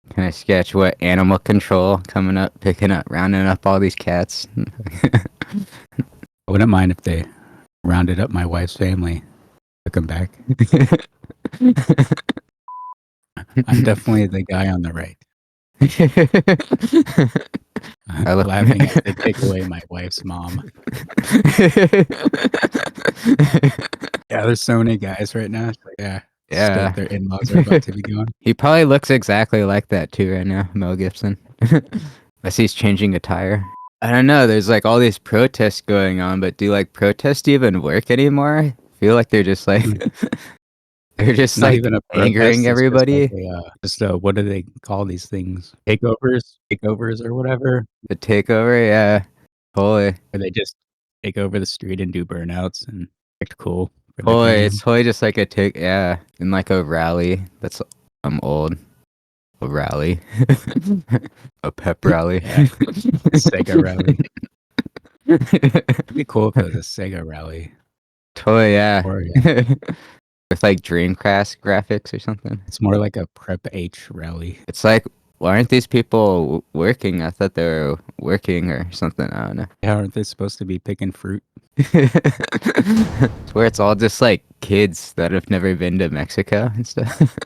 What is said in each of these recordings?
Can I sketch what animal control coming up, picking up, rounding up all these cats? I wouldn't mind if they rounded up my wife's family, took them back. I'm definitely the guy on the right. I'm laughing as they take away my wife's mom. Yeah, there's so many guys right now. Yeah. Yeah. Their in-laws are about to be gone. He probably looks exactly like that too right now, Mel Gibson. Unless he's changing a tire. I don't know, there's like all these protests going on, but do like protests even work anymore? I feel like they're just like they're just Not like even a angering protest, everybody. Just what do they call these things? Takeovers or whatever. The takeover, yeah. Totally. Where they just take over the street and do burnouts and act cool. It's totally just like a in like a rally. That's old. A rally. A pep rally. Yeah. Sega rally. It'd be cool if it was a Sega rally. Totally, yeah. Or, yeah. With like Dreamcast graphics or something. It's more like a Prep H rally. It's like, why aren't these people working? I thought they were working or something. I don't know. Yeah, aren't they supposed to be picking fruit? It's where it's all just like kids that have never been to Mexico and stuff.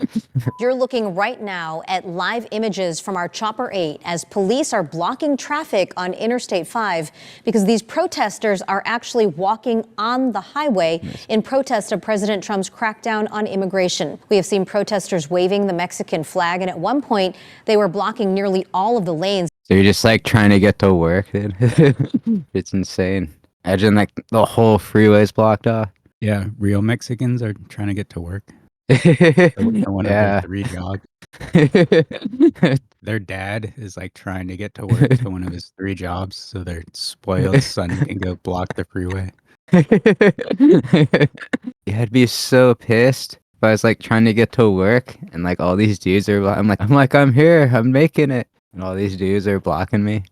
You're looking right now at live images from our Chopper 8 as police are blocking traffic on Interstate 5 because these protesters are actually walking on the highway in protest of President Trump's crackdown on immigration. We have seen protesters waving the Mexican flag, and at one point they were blocking nearly all of the lanes. So you're just like trying to get to work, dude. It's insane. Imagine like the whole freeway's blocked off. Yeah, real Mexicans are trying to get to work. One of their 3 jobs. Their dad is like trying to get to work to one of his 3 jobs, so their spoiled son can go block the freeway. Yeah, I'd be so pissed if I was like trying to get to work and like all these dudes are. I'm here, I'm making it, and all these dudes are blocking me.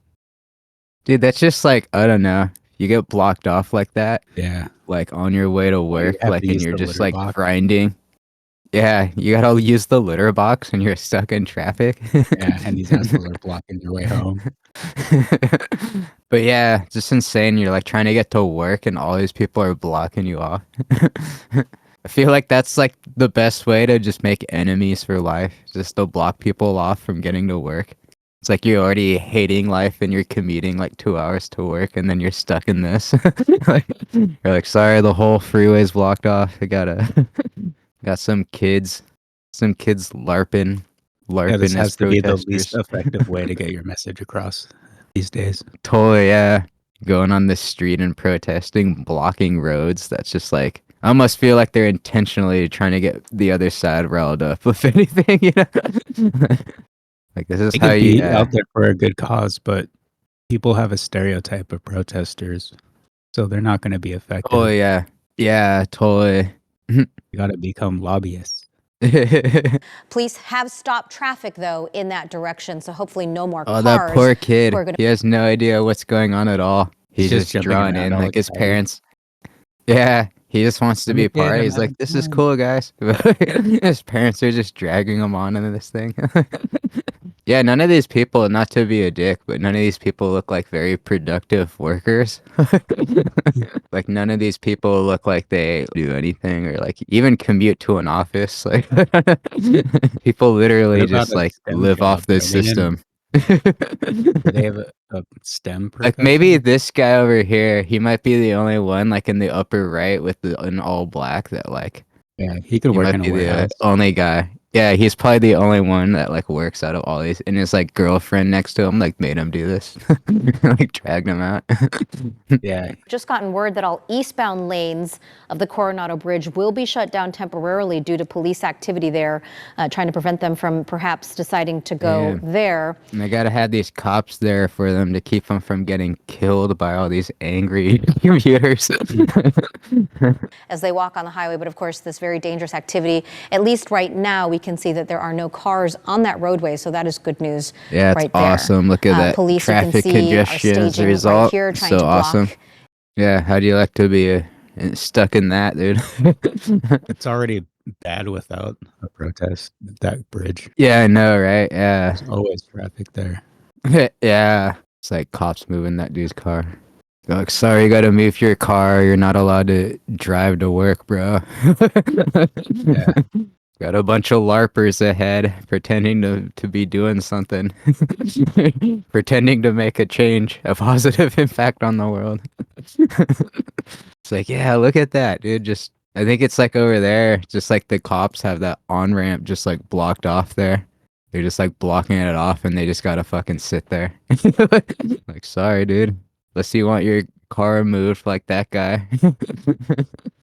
Dude, that's just like, I don't know. You get blocked off like that. Yeah. Like on your way to work, like, and you're just like box. grinding. Yeah, you gotta use the litter box and you're stuck in traffic. Yeah, and these assholes are blocking your way home. But yeah, just insane. You're like trying to get to work and all these people are blocking you off. I feel like that's like the best way to just make enemies for life. Just to block people off from getting to work. It's like you're already hating life and you're commuting like 2 hours to work and then you're stuck in this. You're like, sorry, the whole freeway's blocked off. I got some kids LARPing Yeah, this has as to be the protesters. least effective way to get your message across these days. Totally, yeah. Going on the street and protesting, blocking roads. That's just like, I almost feel like they're intentionally trying to get the other side riled up, if anything, you know? Like, this is They how could you... be out there for a good cause, but people have a stereotype of protesters, so they're not going to be effective. Oh, yeah. Yeah, totally. You got to become lobbyists. Police have stopped traffic, though, in that direction, so hopefully no more cars. Oh, that poor kid. Gonna... He has no idea what's going on at all. He's just drawn in, like his parents. Yeah, he just wants to be a part. He's like, this is cool, guys. His parents are just dragging him on into this thing. Yeah, none of these people, not to be a dick, but none of these people look like very productive workers. Like, none of these people look like they do anything or, like, even commute to an office. Like, people literally just, like, live off this system. They have a STEM profession? Like, maybe this guy over here, he might be the only one, like, in the upper right with an all black that, like... Yeah, he could work in a warehouse. The only guy. Yeah, he's probably the only one that like works out of all these, and his like girlfriend next to him like made him do this, like dragged him out. Yeah. Just gotten word that all eastbound lanes of the Coronado Bridge will be shut down temporarily due to police activity there, trying to prevent them from perhaps deciding to go there. And they gotta have these cops there for them to keep them from getting killed by all these angry commuters. As they walk on the highway, but of course this very dangerous activity, at least right now, we can see that there are no cars on that roadway, so that is good news. Yeah, it's right there. Awesome. Look at that police, traffic you can see, congestion as a result. Right here, so awesome. Yeah, how do you like to be stuck in that, dude? It's already bad without a protest. That bridge. Yeah, I know, right? Yeah. There's always traffic there. Yeah. It's like cops moving that dude's car. They're like, sorry, you gotta move your car. You're not allowed to drive to work, bro. Yeah. Got a bunch of LARPers ahead pretending to be doing something. Pretending to make a change, a positive impact on the world. It's like, yeah, look at that, dude. Just I think it's like over there, just like the cops have that on-ramp just like blocked off there. They're just like blocking it off and they just gotta fucking sit there. Like, sorry, dude. Unless you want your car moved like that guy.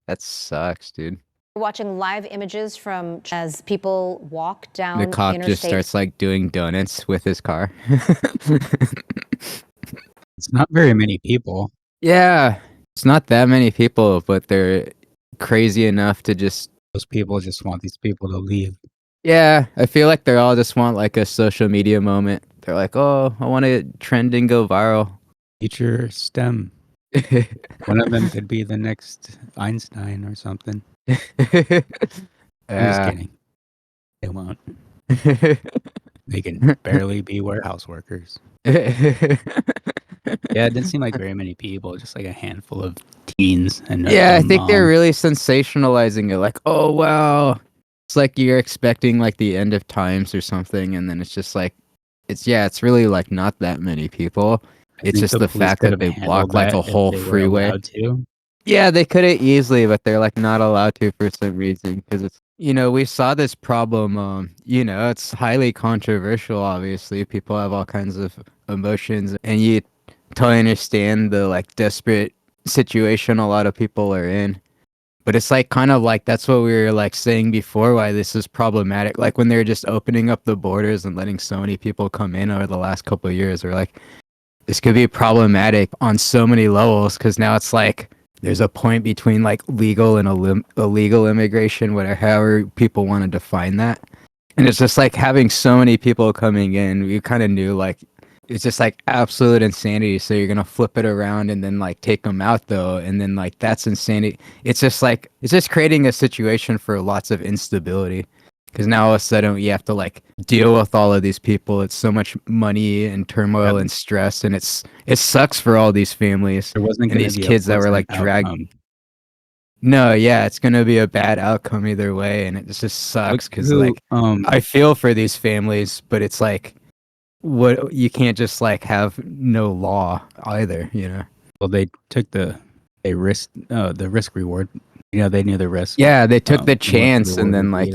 That sucks, dude. We're watching live images from as people walk down The cop interstate. just starts like doing donuts with his car. It's not very many people. Yeah, it's not that many people, but they're crazy enough to just. Those people just want these people to leave. Yeah, I feel like they all just want like a social media moment. They're like, oh, I want to trend and go viral. Teacher STEM. One of them could be the next Einstein or something. I'm just kidding. They won't. They can barely be warehouse workers. Yeah, it didn't seem like very many people, just like a handful of teens. And yeah, I think they're really sensationalizing it. Like, oh, wow. It's like you're expecting like the end of times or something. And then it's just like, it's really like not that many people. It's just the fact that they block like a whole freeway. Yeah, they could have easily, but they're like not allowed to for some reason because it's, we saw this problem. It's highly controversial. Obviously, people have all kinds of emotions, and you totally understand the like desperate situation a lot of people are in. But it's like kind of like that's what we were like saying before, why this is problematic. Like when they're just opening up the borders and letting so many people come in over the last couple of years, we're like, this could be problematic on so many levels because now it's like there's a point between like legal and illegal immigration, however people want to define that. And it's just like having so many people coming in, we kind of knew like it's just like absolute insanity. So you're going to flip it around and then like take them out though. And then like that's insanity. It's just creating a situation for lots of instability. Because now all of a sudden you have to like deal with all of these people. It's so much money and turmoil and stress, and it sucks for all these families. There wasn't and these kids that were like dragged. No, yeah, it's gonna be a bad outcome either way, and it just sucks because like I feel for these families, but it's like what you can't just like have no law either, Well, they took the risk reward. They knew the risk. Yeah, they took the chance, and then like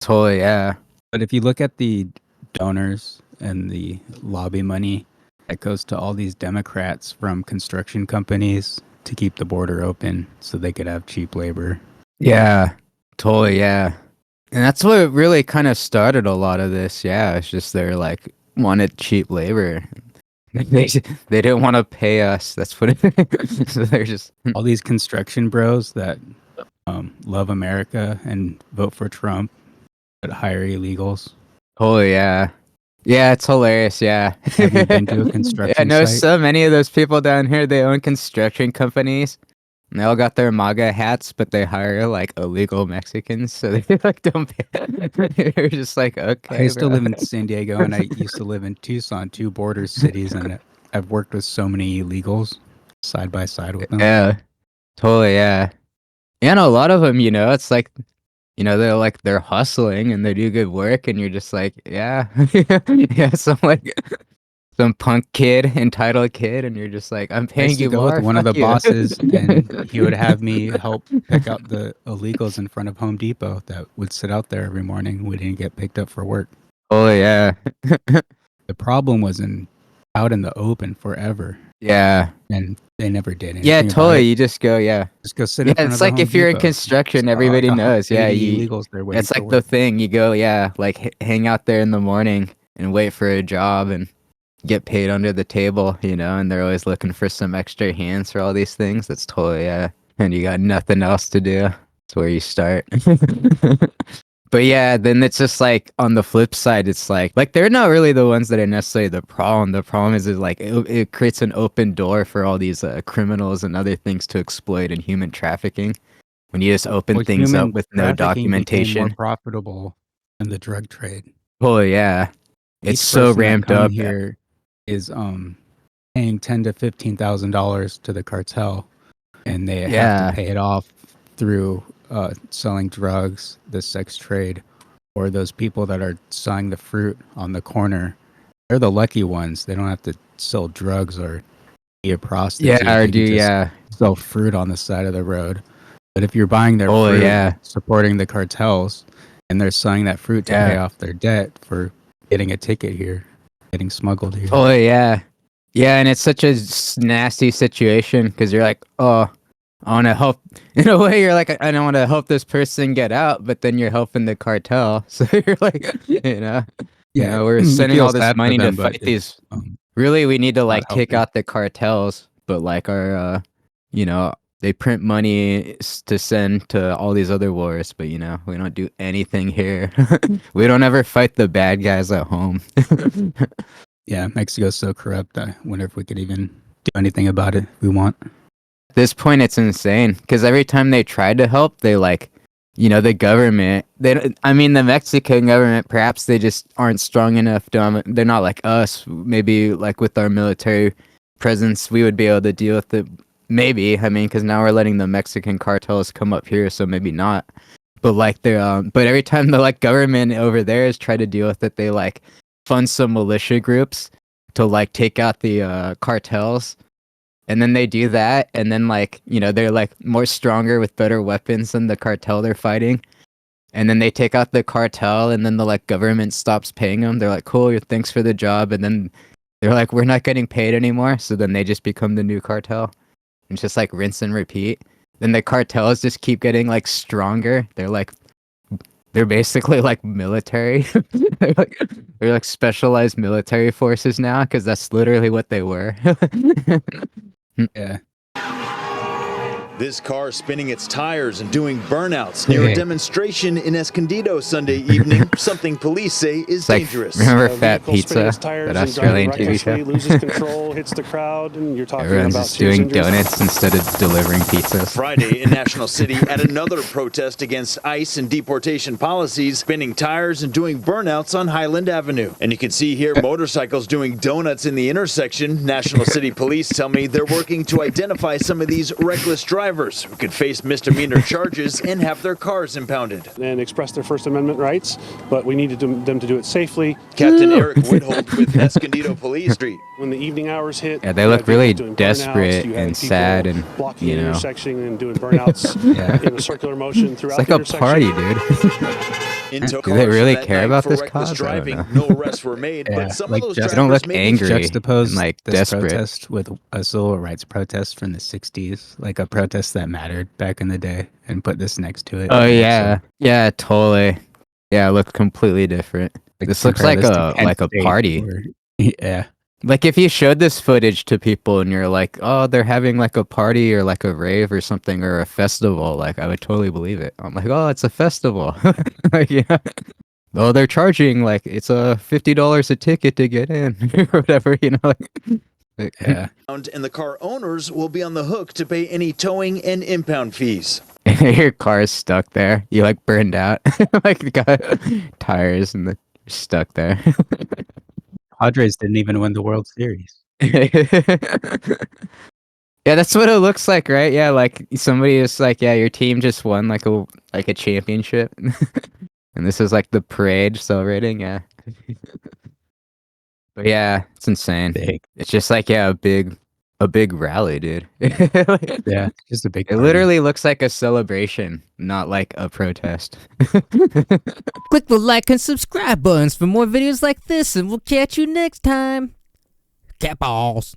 totally, yeah. But if you look at the donors and the lobby money that goes to all these Democrats from construction companies to keep the border open so they could have cheap labor. Yeah, totally, yeah. And that's what really kind of started a lot of this. Yeah, it's just they're like wanted cheap labor. They didn't want to pay us. That's what it. So they're just all these construction bros that love America and vote for Trump, but hire illegals. Oh yeah, yeah, it's hilarious. Yeah, have you been to a construction? I know site? so many of those people down here. They own construction companies. And they all got their MAGA hats, but they hire like illegal Mexicans, so they like don't pay. They're just like, okay. I used to live in San Diego, and I used to live in Tucson, two border cities, and I've worked with so many illegals side by side with them. Yeah, totally. Yeah, and a lot of them, it's like, they're hustling and they do good work, and you're just like, yeah, yeah, some punk kid, entitled kid, and you're just like, I'm paying you more. With one of the bosses, and he would have me help pick out the illegals in front of Home Depot that would sit out there every morning. We didn't get picked up for work. Oh yeah. The problem was out in the open forever. Yeah. And they never did anything. Yeah, totally. You just go, just go sit in front of it's like Home if you're Depot. in construction, everybody knows. Yeah, illegals there waiting it's like for the work. thing. You go, like hang out there in the morning and wait for a job and get paid under the table, and they're always looking for some extra hands for all these things. That's totally, and you got nothing else to do. That's where you start. But yeah, then it's just like on the flip side, it's like they're not really the ones that are necessarily the problem. The problem is like it creates an open door for all these criminals and other things to exploit in human trafficking. when you just open things up with no documentation. More profitable than the drug trade. Oh yeah, it's so ramped up. Here is paying $10,000 to $15,000 to the cartel, and they have to pay it off through selling drugs, the sex trade, or those people that are selling the fruit on the corner. They're the lucky ones. They don't have to sell drugs or be a prostitute. Sell fruit on the side of the road. But if you're buying their fruit, supporting the cartels, and they're selling that fruit to pay off their debt for getting a ticket here, getting smuggled here. Oh yeah, and it's such a nasty situation because you're like, oh, I want to help. In a way, you're like, I don't want to help this person get out, but then you're helping the cartel. So you're like, we're sending all this money to fight these. Really, we need to like kick out the cartels, but like our, they print money to send to all these other wars, but we don't do anything here. We don't ever fight the bad guys at home. Yeah, Mexico's so corrupt. I wonder if we could even do anything about it if we want. At this point, it's insane because every time they try to help, they the government, the Mexican government, perhaps they just aren't strong enough. They're not like us. Maybe like with our military presence, we would be able to deal with it. Maybe, because now we're letting the Mexican cartels come up here, so maybe not. But like but every time the government over there is try to deal with it, they fund some militia groups to take out the cartels. And then they do that, and then they're more stronger with better weapons than the cartel they're fighting. And then they take out the cartel, and then the government stops paying them. They're like, cool, thanks for the job. And then they're like, we're not getting paid anymore. So then they just become the new cartel. It's just rinse and repeat. Then the cartels just keep getting stronger. They're basically military. they're specialized military forces now because that's literally what they were. Yeah. This car spinning its tires and doing burnouts near a demonstration in Escondido Sunday evening, something police say is dangerous. Remember Fat Pizza, that Australian TV show? Loses control, hits the crowd, and you're talking Everyone's about just doing donuts instead of delivering pizzas. Friday in National City at another protest against ICE and deportation policies, spinning tires and doing burnouts on Highland Avenue. And you can see here motorcycles doing donuts in the intersection. National City police tell me they're working to identify some of these reckless drivers who could face misdemeanor charges and have their cars impounded. And express their First Amendment rights, but we needed them to do it safely. Captain Eric Whithold with Escondido Police Street. When the evening hours hit, they look really desperate and sad, and blocking the intersection and doing burnouts in a circular motion throughout the intersection. It's like a party, dude. Do they really care about this cause? Driving. No arrests were made, but some of those they don't look angry. Juxtapose and this desperate protest with a civil rights protest from the 60s, like a protest that mattered back in the day, and put this next to it. Oh yeah, totally. Yeah, it looks completely different. This looks like a party. Yeah. If you showed this footage to people and you're like, oh, they're having a party or a rave or something or a festival, I would totally believe it. I'm like, oh, it's a festival. Oh, they're charging it's a $50 a ticket to get in or whatever, Yeah. And the car owners will be on the hook to pay any towing and impound fees. Your car is stuck there. You burned out. Got tires and you're stuck there. Padres didn't even win the World Series. Yeah, that's what it looks like, right? Yeah, somebody is your team just won a championship. And this is the parade celebrating, yeah. But yeah, it's insane. It's just a big rally, dude. Yeah, just a big It literally looks like a celebration, not a protest. Click the like and subscribe buttons for more videos like this, and we'll catch you next time. Cat Ballz.